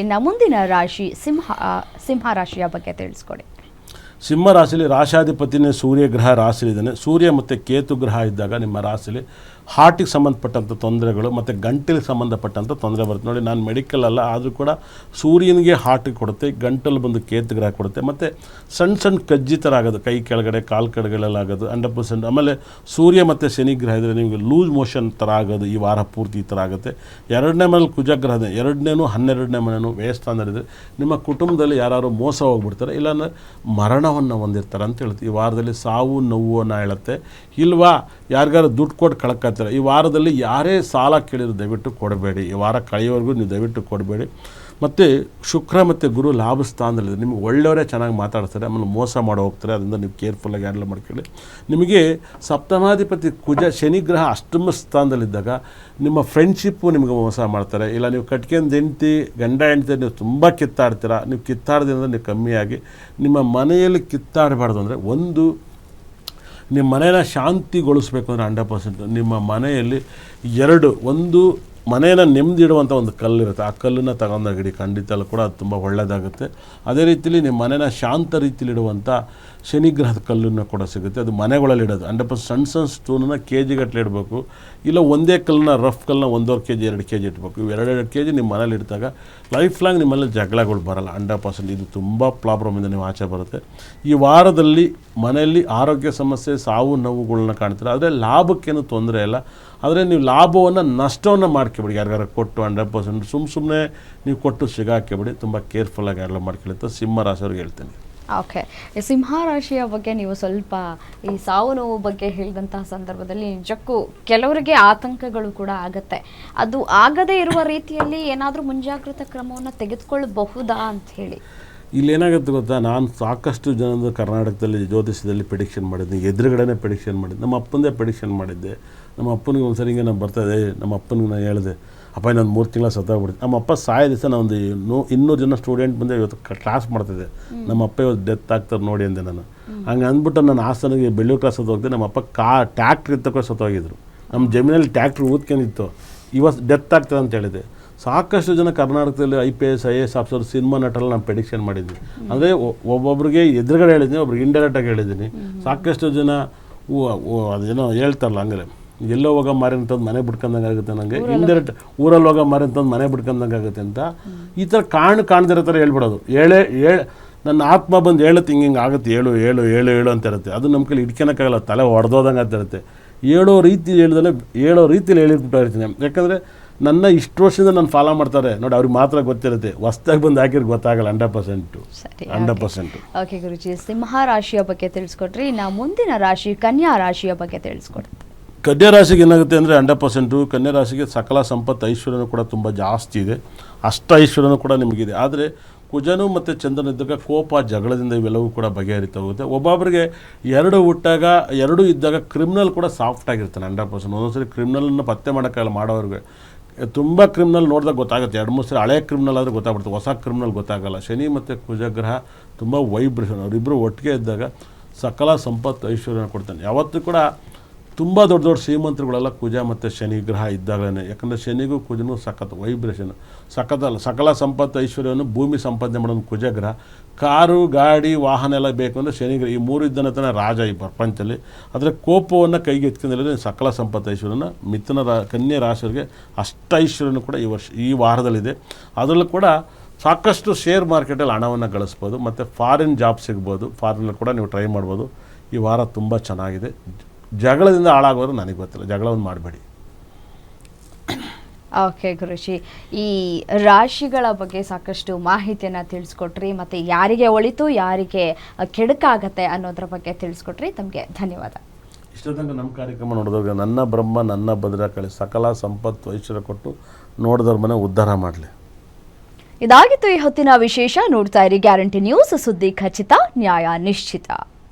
ಇನ್ನು ಮುಂದಿನ ರಾಶಿ ಸಿಂಹ ರಾಶಿಯ ಬಗ್ಗೆ ತಿಳಿಸ್ಕೊಡಿ. ಸಿಂಹ ರಾಶಿಯಲ್ಲಿ ರಾಶಾಧಿಪತಿನೇ ಸೂರ್ಯ ಗ್ರಹ ರಾಶಿಲಿದ್ದಾನೆ. ಸೂರ್ಯ ಮತ್ತು ಕೇತು ಗ್ರಹ ಇದ್ದಾಗ ನಿಮ್ಮ ರಾಶಿಲಿ ಹಾರ್ಟಿಗೆ ಸಂಬಂಧಪಟ್ಟಂಥ ತೊಂದರೆಗಳು ಮತ್ತು ಗಂಟಲಿಗೆ ಸಂಬಂಧಪಟ್ಟಂಥ ತೊಂದರೆ ಬರುತ್ತೆ. ನೋಡಿ, ನಾನು ಮೆಡಿಕಲ್ ಅಲ್ಲ, ಆದರೂ ಕೂಡ ಸೂರ್ಯನಿಗೆ ಹಾರ್ಟಿಗೆ ಕೊಡುತ್ತೆ, ಗಂಟಲು ಬಂದು ಕೇತು ಗ್ರಹ ಕೊಡುತ್ತೆ. ಮತ್ತು ಸಣ್ಣ ಸಣ್ಣ ಕಜ್ಜಿ ಥರ ಆಗೋದು, ಕೈ ಕೆಳಗಡೆ ಕಾಲು ಕೆಳಗಡೆಲ್ಲಾಗೋದು 100%. ಆಮೇಲೆ ಸೂರ್ಯ ಮತ್ತು ಶನಿ ಗ್ರಹ ಇದ್ದರೆ ನಿಮಗೆ ಲೂಸ್ ಮೋಷನ್ ಥರ ಆಗೋದು, ಈ ವಾರ ಪೂರ್ತಿ ಈ ಥರ ಆಗುತ್ತೆ. ಎರಡನೇ ಮನೇಲಿ ಕುಜಗ್ರಹ ಇದೆ, 2ನೇನು 12ನೇ ಮನೇನು ವ್ಯಯಸ್ಥಾನದಲ್ಲಿದೆ. ನಿಮ್ಮ ಕುಟುಂಬದಲ್ಲಿ ಯಾರು ಮೋಸ ಹೋಗ್ಬಿಡ್ತಾರೆ, ಇಲ್ಲಾಂದರೆ ಮರಣವನ್ನು ಹೊಂದಿರ್ತಾರೆ ಅಂತ ಹೇಳ್ತೀವಿ. ಈ ವಾರದಲ್ಲಿ ಸಾವು ನೋವನ್ನು ಹೇಳುತ್ತೆ. ಇಲ್ವಾ ಯಾರಿಗಾರು ದುಡ್ಡು ಕೊಟ್ಟು ಕಳ್ಕೊತಾರೆ. ಈ ವಾರದಲ್ಲಿ ಯಾರೇ ಸಾಲ ಕೇಳಿದ್ರು ದಯವಿಟ್ಟು ಕೊಡಬೇಡಿ. ಈ ವಾರ ಕಳೆಯೋವರೆಗೂ ನೀವು ದಯವಿಟ್ಟು ಕೊಡಬೇಡಿ. ಮತ್ತು ಶುಕ್ರ ಮತ್ತು ಗುರು ಲಾಭ ಸ್ಥಾನದಲ್ಲಿದೆ. ನಿಮಗೆ ಒಳ್ಳೆಯವರೇ ಚೆನ್ನಾಗಿ ಮಾತಾಡ್ತಾರೆ, ಆಮೇಲೆ ಮೋಸ ಮಾಡಿ ಹೋಗ್ತಾರೆ. ಅದರಿಂದ ನೀವು ಕೇರ್ಫುಲ್ಲಾಗಿ ಹ್ಯಾಂಡಲ್ ಮಾಡ್ಕೊಳ್ಳಿ. ನಿಮಗೆ ಸಪ್ತಮಾಧಿಪತಿ ಕುಜ ಶನಿಗ್ರಹ ಅಷ್ಟಮ ಸ್ಥಾನದಲ್ಲಿದ್ದಾಗ ನಿಮ್ಮ ಫ್ರೆಂಡ್ಶಿಪ್ಪು ನಿಮಗೆ ಮೋಸ ಮಾಡ್ತಾರೆ. ಇಲ್ಲ ನೀವು ಕಟ್ಕೊಂಡು ಗಂಡ ಹೆಂಡತಿ ನೀವು ತುಂಬ ಕಿತ್ತಾಡ್ತೀರ. ನೀವು ಕಿತ್ತಾಡ್ದಿಂದ ನೀವು ಕಮ್ಮಿಯಾಗಿ ನಿಮ್ಮ ಮನೆಯಲ್ಲಿ ಕಿತ್ತಾಡಬಾರ್ದು. ಅಂದರೆ ನಿಮ್ಮ ಮನೆಯ ಶಾಂತಿಗೊಳಿಸ್ಬೇಕು ಅಂದರೆ 100% ನಿಮ್ಮ ಮನೆಯಲ್ಲಿ ಒಂದು ಮನೆಯನ್ನು ನೆಮ್ಮದಿಡುವಂಥ ಒಂದು ಕಲ್ಲಿರುತ್ತೆ. ಆ ಕಲ್ಲನ್ನು ತಗೊಂಡೋಗಿಡಿ, ಖಂಡಿತಲ್ಲೂ ಕೂಡ ಅದು ತುಂಬ ಒಳ್ಳೆಯದಾಗುತ್ತೆ. ಅದೇ ರೀತಿಯಲ್ಲಿ ನಿಮ್ಮ ಮನೆಯ ಶಾಂತ ರೀತಿಯಲ್ಲಿಡುವಂಥ ಶನಿಗ್ರಹದ ಕಲ್ಲನ್ನು ಕೂಡ ಸಿಗುತ್ತೆ. ಅದು ಮನೆಗಳಲ್ಲಿ ಇಡೋದು 100% ಸಣ್ಣ ಸ್ಟೋನನ್ನು KG-ಗಟ್ಟಲೆ ಇಡಬೇಕು. ಇಲ್ಲ ಒಂದೇ ಕಲ್ಲನ್ನ ರಫ್ ಕಲ್ಲನ್ನ 1.5 kg 2 kg ಇಡಬೇಕು. ಇವು 2 kg ನಿಮ್ಮ ಮನೇಲಿ ಇಡ್ತಾಗ ಲೈಫ್ ಲಾಂಗ್ ನಿಮ್ಮಲ್ಲಿ ಜಗಳಗಳು ಬರಲ್ಲ. 100% ಇದು ತುಂಬ ಪ್ರಾಬ್ಲಮಿಂದ ನೀವು ಆಚೆ ಬರುತ್ತೆ. ಈ ವಾರದಲ್ಲಿ ಮನೆಯಲ್ಲಿ ಆರೋಗ್ಯ ಸಮಸ್ಯೆ, ಸಾವು ನೋವುಗಳನ್ನ ಕಾಣ್ತೀರ. ಆದರೆ ಲಾಭಕ್ಕೇನು ತೊಂದರೆ ಇಲ್ಲ. ಆದರೆ ನೀವು ಲಾಭವನ್ನು ನಷ್ಟವನ್ನು ಮಾಡ್ಕೊಬೇಡಿ. ಯಾರಿಗಾರು ಕೊಟ್ಟು 100% ಸುಮ್ಮನೆ ನೀವು ಕೊಟ್ಟು ಸಿಗಾಕ್ಕೊಬೇಡಿ. ತುಂಬ ಕೇರ್ಫುಲ್ಲಾಗಿ ಹ್ಯಾಂಡಲ್ ಮಾಡ್ಕೊಳ್ಳಿ ಅಂತ ಸಿಂಹ ರಾಶಿಯವ್ರಿಗೆ ಹೇಳ್ತೀನಿ. ಓಕೆ, ಸಿಂಹ ರಾಶಿಯ ಬಗ್ಗೆ ನೀವು ಸ್ವಲ್ಪ ಈ ಸಾವು ನೋವು ಬಗ್ಗೆ ಹೇಳಿದಂತಹ ಸಂದರ್ಭದಲ್ಲಿ ನಿಜಕ್ಕೂ ಕೆಲವರಿಗೆ ಆತಂಕಗಳು ಕೂಡ ಆಗುತ್ತೆ. ಅದು ಆಗದೇ ಇರುವ ರೀತಿಯಲ್ಲಿ ಏನಾದರೂ ಮುಂಜಾಗ್ರತಾ ಕ್ರಮವನ್ನು ತೆಗೆದುಕೊಳ್ಳಬಹುದಾ ಅಂತ ಹೇಳಿ. ಇಲ್ಲೇನಾಗುತ್ತೆ ಗೊತ್ತಾ, ನಾನು ಸಾಕಷ್ಟು ಜನದ ಕರ್ನಾಟಕದಲ್ಲಿ ಜ್ಯೋತಿಷದಲ್ಲಿ ಪ್ರೆಡಿಕ್ಷನ್ ಮಾಡಿದ್ದೆ, ಎದುರುಗಡೆನೇ ಪ್ರೆಡಿಕ್ಷನ್ ಮಾಡಿದ್ದೆ. ನಮ್ಮ ಅಪ್ಪಂದೇ ಪ್ರೆಡಿಕ್ಷನ್ ಮಾಡಿದ್ದೆ. ನಮ್ಮ ಅಪ್ಪನಿಗೆ ಒಂದು ಸರಿ ಹಿಂಗೆ ನಾನು ಬರ್ತಾಯಿದ್ದೆ, ನಮ್ಮ ಅಪ್ಪನಿಗೆ ನಾನು ಹೇಳಿದೆ, ಅಪ್ಪ ಇನ್ನೊಂದು 3 ತಿಂಗಳ ಸತ್ತೋಗ್ಬಿಡ್ತೀನಿ. ನಮ್ಮ ಅಪ್ಪ ಸಾಯೋ ದಿವಸ ನಾನು ಒಂದು 200 ಜನ ಸ್ಟೂಡೆಂಟ್ ಬಂದೆ ಇವತ್ತು ಕ್ಲಾಸ್ ಮಾಡ್ತಿದ್ದೆ. ನಮ್ಮ ಅಪ್ಪ ಇವತ್ತು ಡೆತ್ ಆಗ್ತಾರೆ ನೋಡಿ ಅಂದೆ ನಾನು. ಹಂಗೆ ಅಂದ್ಬಿಟ್ಟು ನಾನು ಹಾಸನಿಗೆ ಬೆಳ್ಳೂರು ಕ್ಲಾಸ್ ಹೋಗ್ದೆ. ನಮ್ಮ ಅಪ್ಪ ಟ್ಯಾಕ್ಟ್ರ್ ಇತ್ತಕ್ಕೂ ಸತ್ತೋಗಿದ್ರು. ನಮ್ಮ ಜಮೀನಲ್ಲಿ ಟ್ಯಾಕ್ಟ್ರ್ ಊದ್ಕೊಂಡಿತ್ತು. ಇವತ್ತು ಡೆತ್ ಆಗ್ತದೆ ಅಂತ ಹೇಳಿದೆ. ಸಾಕಷ್ಟು ಜನ ಕರ್ನಾಟಕದಲ್ಲಿ IPS IAS ಆಫೀಸರ್, ಸಿನಿಮಾ ನಟರಲ್ಲಿ ನಾನು ಪ್ರೆಡಿಕ್ಷನ್ ಮಾಡಿದ್ವಿ. ಅಂದರೆ ಒಬ್ಬೊಬ್ರಿಗೆ ಎದುರುಗಡೆ ಹೇಳಿದ್ದೀನಿ, ಒಬ್ರಿಗೆ ಇಂಡೈರೆಕ್ಟಾಗಿ ಹೇಳಿದ್ದೀನಿ. ಸಾಕಷ್ಟು ಜನ ಅದೇನೋ ಹೇಳ್ತಾರಲ್ಲ, ಹಂಗೆ ಎಲ್ಲೋ ಹೋಗೋ ಮಾರಿ ಅಂತಂದು ಮನೆ ಬಿಡ್ಕೊಂಡಂಗೆ ಆಗುತ್ತೆ, ನನಗೆ ಇಂಡೈರೆಕ್ಟ್ ಊರಲ್ಲಿ ಹೋಗೋ ಮಾರಿ ಅಂತಂದು ಮನೆ ಬಿಡ್ಕೊಂಡಂಗೆ ಆಗುತ್ತೆ ಅಂತ ಈ ಥರ ಕಾಣ್ದಿರೋ ಥರ ಹೇಳ್ಬಿಡೋದು. ನನ್ನ ಆತ್ಮ ಬಂದು ಹೇಳುತ್ತೆ, ಹಿಂಗೆ ಆಗುತ್ತೆ, ಹೇಳು ಅಂತ ಇರುತ್ತೆ. ಅದು ನಮ್ಮ ಕೈಲಿ ಹಿಡ್ಕೊಳಕ್ಕಾಗಲ್ಲ, ತಲೆ ಹೊಡೆದೋದಂಗೆ ಅಂತ ಇರುತ್ತೆ. ಹೇಳೋ ರೀತಿಯಲ್ಲಿ ಹೇಳಿಬಿಟ್ಟು ಇರ್ತೀನಿ. ಯಾಕಂದರೆ ನನ್ನ ಇಷ್ಟು ವರ್ಷದಿಂದ ನಾನು ಫಾಲೋ ಮಾಡ್ತಾರೆ ನೋಡಿ, ಅವ್ರಿಗೆ ಮಾತ್ರ ಗೊತ್ತಿರುತ್ತೆ. ಹೊಸ್ದಾಗಿ ಬಂದು ಹಾಕಿದ್ರೆ ಗೊತ್ತಾಗಲ್ಲ. 100%. ಓಕೆ ಗುರುಜಿ, ಸಿಂಹ ರಾಶಿಯ ಬಗ್ಗೆ ತಿಳಿಸ್ಕೊಟ್ರಿ. ನಾ ಮುಂದಿನ ರಾಶಿ ಕನ್ಯಾ ರಾಶಿಯ ಬಗ್ಗೆ ತಿಳಿಸ್ಕೊಡ್ರಿ. ಕನ್ಯಾ ರಾಶಿಗೆ ಏನಾಗುತ್ತೆ ಅಂದರೆ 100% ಕನ್ಯಾ ರಾಶಿಗೆ ಸಕಲ ಸಂಪತ್ತು ಐಶ್ವರ್ಯನೂ ಕೂಡ ತುಂಬ ಜಾಸ್ತಿ ಇದೆ. ಅಷ್ಟ ಐಶ್ವರ್ಯನೂ ಕೂಡ ನಿಮಗಿದೆ. ಆದರೆ ಕುಜನು ಮತ್ತು ಚಂದ್ರನಿದ್ದಾಗ ಕೋಪ, ಜಗಳದಿಂದ ಇವೆಲ್ಲವೂ ಕೂಡ ಬಗೆಹರಿತಾ ಹೋಗುತ್ತೆ. ಒಬ್ಬೊಬ್ಬರಿಗೆ ಎರಡು ಇದ್ದಾಗ ಕ್ರಿಮಿನಲ್ ಕೂಡ ಸಾಫ್ಟ್ ಆಗಿರ್ತಾನೆ 100%. ಒಂದೊಂದ್ಸರಿ ಕ್ರಿಮಿನಲನ್ನು ಪತ್ತೆ ಮಾಡೋಕ್ಕಾಗಲ್ಲ. ಮಾಡೋರಿಗೆ ತುಂಬ ಕ್ರಿಮಿನಲ್ ನೋಡಿದಾಗ ಗೊತ್ತಾಗುತ್ತೆ. 2-3 ಸರಿ ಹಳೆ ಕ್ರಿಮಿನಲ್ ಆದರೆ ಗೊತ್ತಾಗ್ಬಿಡುತ್ತೆ, ಹೊಸ ಕ್ರಿಮಿನಲ್ ಗೊತ್ತಾಗಲ್ಲ. ಶನಿ ಮತ್ತು ಕುಜಗ್ರಹ ತುಂಬ ವೈಬ್ರೇಷನ್, ಅವರಿಬ್ಬರು ಒಟ್ಟಿಗೆ ಇದ್ದಾಗ ಸಕಲ ಸಂಪತ್ತು ಐಶ್ವರ್ಯನ ಕೊಡ್ತಾನೆ. ಯಾವತ್ತೂ ಕೂಡ ತುಂಬ ದೊಡ್ಡ ಶ್ರೀಮಂತರುಗಳೆಲ್ಲ ಕುಜ ಮತ್ತು ಶನಿ ಗ್ರಹ ಇದ್ದಾಗಲೇ. ಯಾಕಂದರೆ ಶನಿಗೂ ಕುಜನೂ ಸಖತ್ ವೈಬ್ರೇಷನ್, ಸಕಲ ಸಂಪತ್ತು ಐಶ್ವರ್ಯವನ್ನು ಭೂಮಿ ಸಂಪಾದನೆ ಮಾಡೋದು ಕುಜಗ್ರಹ. ಕಾರು, ಗಾಡಿ, ವಾಹನ ಎಲ್ಲ ಬೇಕು ಅಂದರೆ ಶನಿಗ್ರಹ. ಈ 3 ಇದ್ದನತನ ರಾಜ ಈ ಪ್ರಪಂಚದಲ್ಲಿ. ಆದರೆ ಕೋಪವನ್ನು ಕೈಗೆ ಎತ್ಕೊಂಡಿರೋದು ಸಕಲ ಸಂಪತ್ತು ಐಶ್ವರ್ಯನ ಕನ್ಯಾ ರಾಶಿಯವರಿಗೆ ಅಷ್ಟ ಐಶ್ವರ್ಯನೂ ಕೂಡ ಈ ವಾರದಲ್ಲಿದೆ. ಅದರಲ್ಲೂ ಕೂಡ ಸಾಕಷ್ಟು ಶೇರ್ ಮಾರ್ಕೆಟಲ್ಲಿ ಹಣವನ್ನು ಗಳಿಸ್ಬೋದು. ಮತ್ತು ಫಾರಿನ್ ಜಾಬ್ ಸಿಗ್ಬೋದು. ಫಾರಿನಲ್ಲಿ ಕೂಡ ನೀವು ಟ್ರೈ ಮಾಡ್ಬೋದು. ಈ ವಾರ ತುಂಬ ಚೆನ್ನಾಗಿದೆ. ಜಗಳದಿಂದ ಹಾಳಾಗೋರು ನನಗೆ ಗೊತ್ತಿಲ್ಲ, ಜಗಳವನ್ನು ಮಾಡಬೇಡಿ. ಓಕೆ ಗುರುಜಿ, ಈ ರಾಶಿಗಳ ಬಗ್ಗೆ ಸಾಕಷ್ಟು ಮಾಹಿತಿಯನ್ನು ತಿಳಿಸ್ಕೊಟ್ರಿ. ಮತ್ತು ಯಾರಿಗೆ ಒಳಿತು ಯಾರಿಗೆ ಕೆಡುಕಾಗತ್ತೆ ಅನ್ನೋದ್ರ ಬಗ್ಗೆ ತಿಳಿಸ್ಕೊಟ್ರಿ. ತಮಗೆ ಧನ್ಯವಾದ. ಇಷ್ಟ ತನಕ ನಮ್ಮ ಕಾರ್ಯಕ್ರಮ ನೋಡಿದವ್ರಿಗೆ ನನ್ನ ಬ್ರಹ್ಮ ನನ್ನ ಭದ್ರಕಾಳಿ ಸಕಲ ಸಂಪತ್ತು ಐಶ್ವರ್ಯ ಕೊಟ್ಟು ನೋಡಿದವ್ರ ಮನೆ ಉದ್ಧಾರ ಮಾಡಲಿ. ಇದಾಗಿತ್ತು ಈ ಹೊತ್ತಿನ ವಿಶೇಷ. ನೋಡ್ತಾ ಇರಿ ಗ್ಯಾರಂಟಿ ನ್ಯೂಸ್, ಸುದ್ದಿ ಖಚಿತ, ನ್ಯಾಯ ನಿಶ್ಚಿತ.